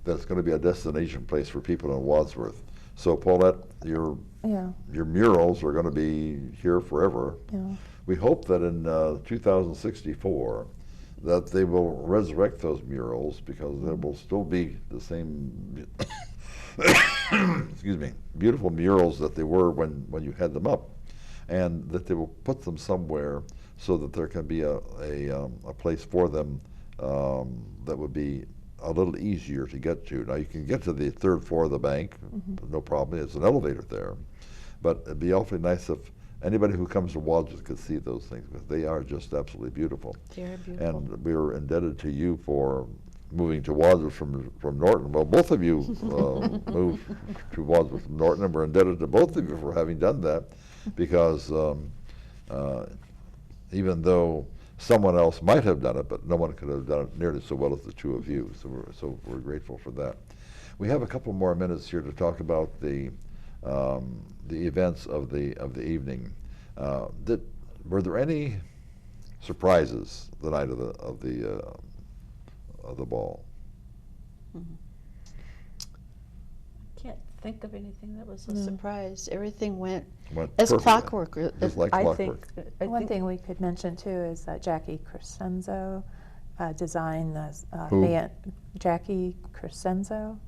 A: that's going to be a destination place for people in Wadsworth. So, Paulette, your
C: Yeah,
A: murals are going to be here forever.
C: yeah.
A: We hope that in 2064 that they will resurrect those murals, because there will still be the same excuse me, beautiful murals that they were when you had them up, and that they will put them somewhere so that there can be a place for them that would be a little easier to get to. Now, you can get to the 3rd floor of the bank, no problem. There's an elevator there. But it'd be awfully nice if anybody who comes to Wadsworth could see those things, because they are just absolutely beautiful.
B: They're beautiful.
A: And we're indebted to you for moving to Wadsworth from Norton. Well, both of you moved to Wadsworth from Norton, and we're indebted to both of you for having done that, because even though someone else might have done it, but no one could have done it nearly so well as the 2 of you. So we're grateful for that. We have a couple more minutes here to talk about the events of the evening. Were there any surprises the night of the ball?
D: Can't think of anything that was a
B: A
D: surprise.
B: surprise. Everything went
A: Went
B: as
A: perfectly.
B: clockwork.
A: Just like
D: I
A: clockwork.
D: think,
C: One thing we could mention too is that Jackie Crescenzo designed the
A: Who?
C: Jackie Crescenzo.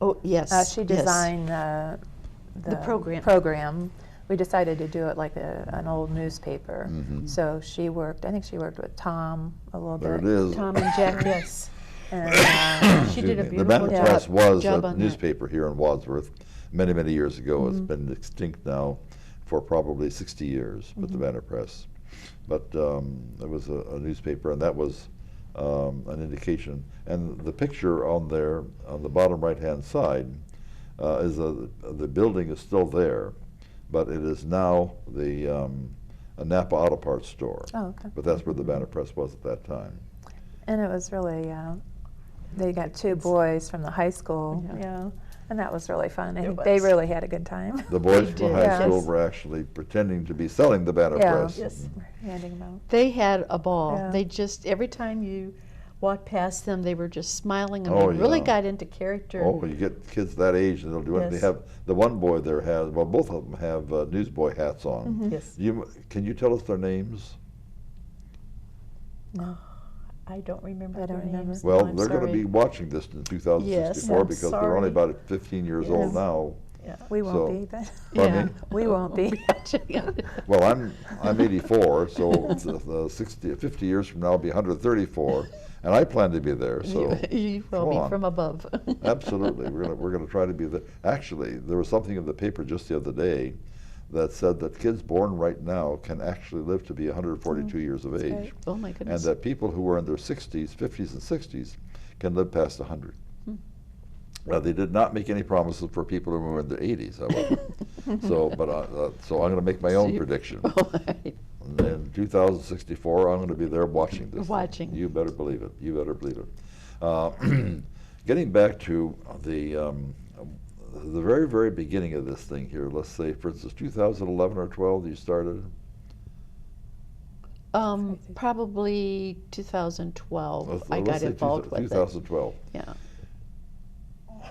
B: Oh, yes.
C: She
B: yes.
C: designed
B: The program.
C: program. We decided to do it like an old newspaper.
A: Mhm.
C: So she worked. I think she worked with Tom a little
A: There
C: bit.
A: it is.
D: Tom and Jack, yes.
C: And,
B: She
A: Excuse
B: did a
A: me.
B: beautiful
A: The Banner
B: job-
A: Press was
B: job
A: a
B: on that.
A: newspaper here in Wadsworth many, many years ago. It's been extinct now for probably 60 years, but the Banner Press. But it was a newspaper, and that was an indication. And the picture on there, on the bottom right-hand side, the building is still there, but it is now the a Napa Auto Parts store.
C: Oh, okay.
A: But that's where the banner press was at that time.
C: And it was really, they got two boys from the high school,
B: Yeah.
C: you know, and that was really fun. I
B: It
C: think they
B: was.
C: really had a good time.
A: The boys
B: They
A: from
B: did.
A: high
C: Yeah.
A: school
C: Yes.
A: were actually pretending to be selling the banner
C: Yeah.
A: press.
D: Yes.
C: Handing them out.
B: They had a ball.
C: Yeah.
B: They just, every time you walked past them, they were just smiling, and
A: Oh,
B: they really
A: yeah.
B: got into character.
A: Oh, you get kids that age and they'll do it. They
B: Yes.
A: have, the one boy there has, well, both of them have newsboy hats on.
C: Mhm.
D: Yes.
A: Can you tell us their names?
C: No.
D: I don't remember
C: I don't
D: their
C: remember.
D: names.
A: Well,
D: I'm
A: they're going to
D: sorry.
A: be watching this in 2064
D: I'm
A: because they're only
D: sorry.
A: about 15 years
D: Yes.
A: old now.
D: Yeah.
C: We won't
A: So-
C: be then.
A: Pardon me?
C: We won't be.
A: Well, I'm 84, so it's, 50 years from now I'll be 134, and I plan to be there. So
B: You will
A: come
B: be
A: on.
B: from above.
A: Absolutely, we're going to try to be there. Actually, there was something in the paper just the other day that said that kids born right now can actually live to be 142 years of age,
C: right.
B: Oh, my
A: and
B: goodness.
A: that people who are in their 60s, 50s, and 60s can live past 100. They did not make any promises for people who were in their 80s, however. So I'm going to make my own
B: So you-
A: prediction.
B: All right.
A: In 2064, I'm going to be there watching this.
B: Watching.
A: You better believe it. You better believe it. Getting back to the very, very beginning of this thing here, let's say, for instance, 2011 or 12, you started?
B: Probably 2012,
A: Let's
B: I got
A: say
B: involved with it.
A: 2012.
B: Yeah.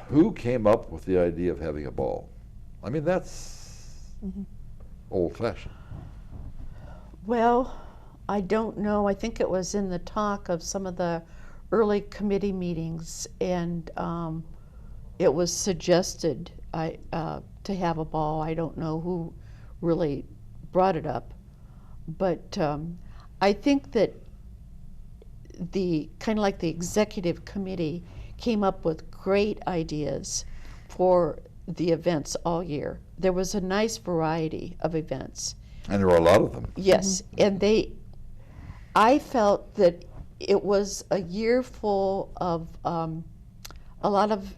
A: Who came up with the idea of having a ball? I mean, that's
C: Mhm.
A: old-fashioned.
B: Well, I don't know. I think it was in the talk of some of the early committee meetings, and it was suggested to have a ball. I don't know who really brought it up, but I think that the kind of like the executive committee came up with great ideas for the events all year. There was a nice variety of events.
A: And there were a lot of them.
B: Yes, and I felt that it was a year full of a lot of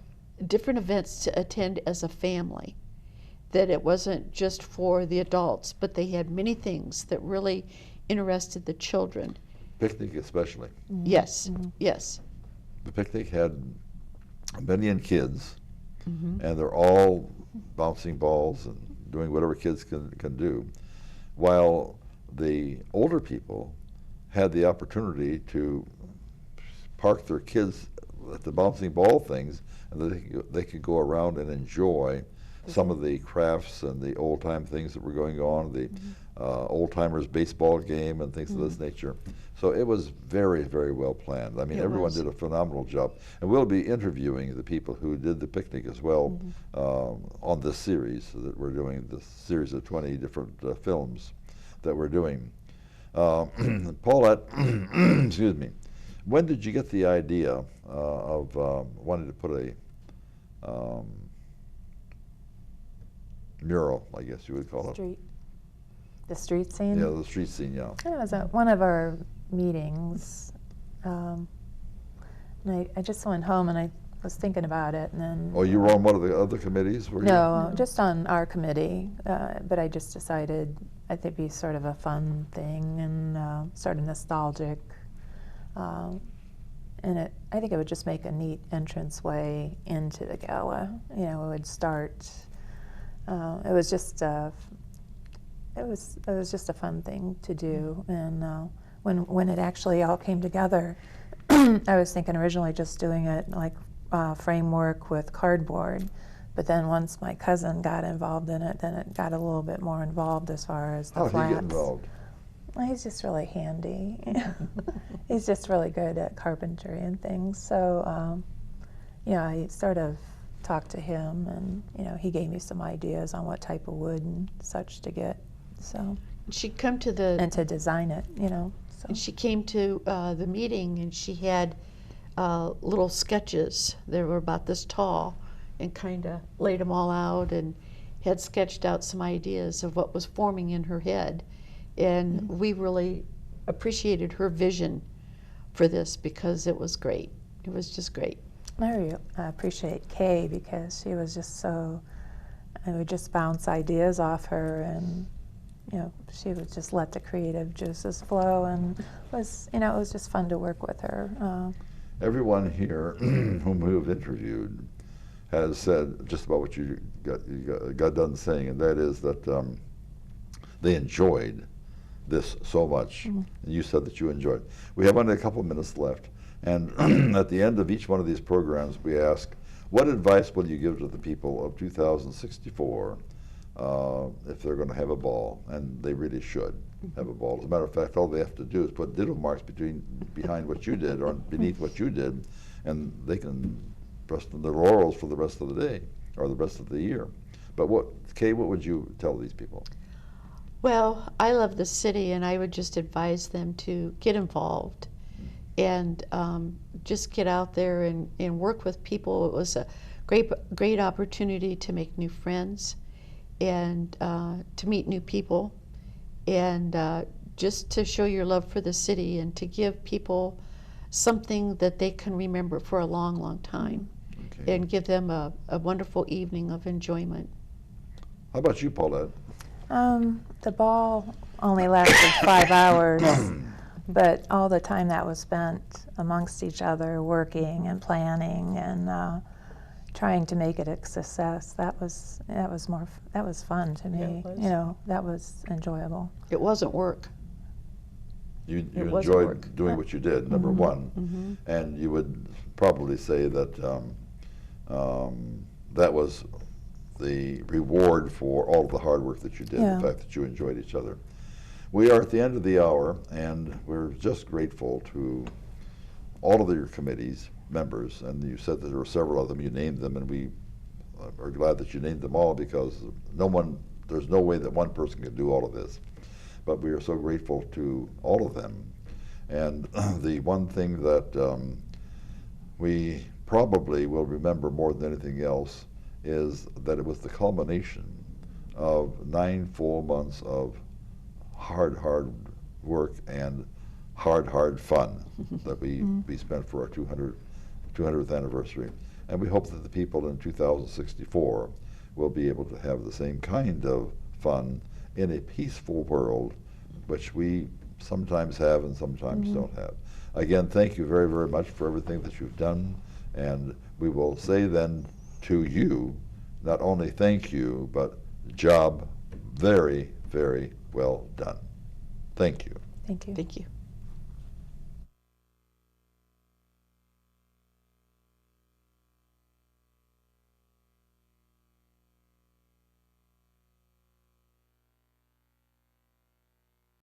B: different events to attend as a family. That it wasn't just for the adults, but they had many things that really interested the children.
A: Picnic especially.
B: Yes, yes.
A: The picnic had a million kids,
B: Mhm.
A: and they're all bouncing balls and doing whatever kids can do, while the older people had the opportunity to park their kids at the bouncing ball things, and they could go around and enjoy some of the crafts and the old-time things that were going on, the old-timers baseball game and things of this nature. So it was very, very well planned. I mean,
B: It
A: everyone
B: was.
A: did a phenomenal job. And we'll be interviewing the people who did the picnic as well on this series that we're doing, this series of 20 different films that we're doing. Paulette, excuse me, when did you get the idea of wanting to put a mural, I guess you would call it?
C: Street. The street scene?
A: Yeah, the street scene, yeah.
C: It was at one of our meetings. And I just went home and I was thinking about it, and then.
A: Oh, you were on one of the other committees, were you?
C: No, just on our committee. But I just decided I think it'd be sort of a fun thing and sort of nostalgic. And I think it would just make a neat entranceway into the gala. You know, it would start. It was just it was just a fun thing to do. And when it actually all came together, I was thinking originally just doing it like framework with cardboard. But then once my cousin got involved in it, then it got a little bit more involved as far as the
A: How did
C: flaps.
A: he get involved?
C: Well, he's just really handy. He's just really good at carpentry and things. So, I sort of talked to him, and he gave me some ideas on what type of wood and such to get. So,
B: She'd come to the
C: and to design it, So.
B: And she came to the meeting, and she had little sketches. They were about this tall, and kind of laid them all out and had sketched out some ideas of what was forming in her head. And we really appreciated her vision for this because it was great. It was just great.
C: I really appreciate Kay because she was just so, I would just bounce ideas off her, and she would just let the creative juices flow, and it was just fun to work with her.
A: Everyone here whom we have interviewed has said just about what you got done saying, and that is that they enjoyed this so much.
C: Mm-hmm.
A: And you said that you enjoyed it. We have only a couple of minutes left, and at the end of each one of these programs, we ask, what advice will you give to the people of 2064 if they're going to have a ball? And they really should have a ball. As a matter of fact, all they have to do is put ditto marks behind what you did or beneath what you did, and they can rest on their laurels for the rest of the day or the rest of the year. But Kay, what would you tell these people?
B: Well, I love the city, and I would just advise them to get involved and just get out there and work with people. It was a great opportunity to make new friends and to meet new people, and just to show your love for the city and to give people something that they can remember for a long, long time,
A: Okay.
B: and give them a wonderful evening of enjoyment.
A: How about you, Paulette?
C: The ball only lasted 5 hours, but all the time that was spent amongst each other, working and planning and trying to make it a success. That was fun to me.
D: Yeah, it was.
C: That was enjoyable.
B: It wasn't work.
A: You
B: It wasn't
A: enjoyed
B: work.
A: doing what you did, number one, and you would probably say that that was the reward for all of the hard work that you did,
C: Yeah.
A: the fact that you enjoyed each other. We are at the end of the hour, and we're just grateful to all of your committees, members, and you said that there were several of them, you named them, and we are glad that you named them all because there's no way that one person could do all of this. But we are so grateful to all of them. And the one thing that we probably will remember more than anything else is that it was the culmination of 9 full months of hard work and hard fun that we spent for our 200th anniversary. And we hope that the people in 2064 will be able to have the same kind of fun in a peaceful world, which we sometimes have and sometimes don't have. Again, thank you very, very much for everything that you've done, and we will say then to you, not only thank you, but job very, very well done. Thank you.
C: Thank you.
B: Thank you.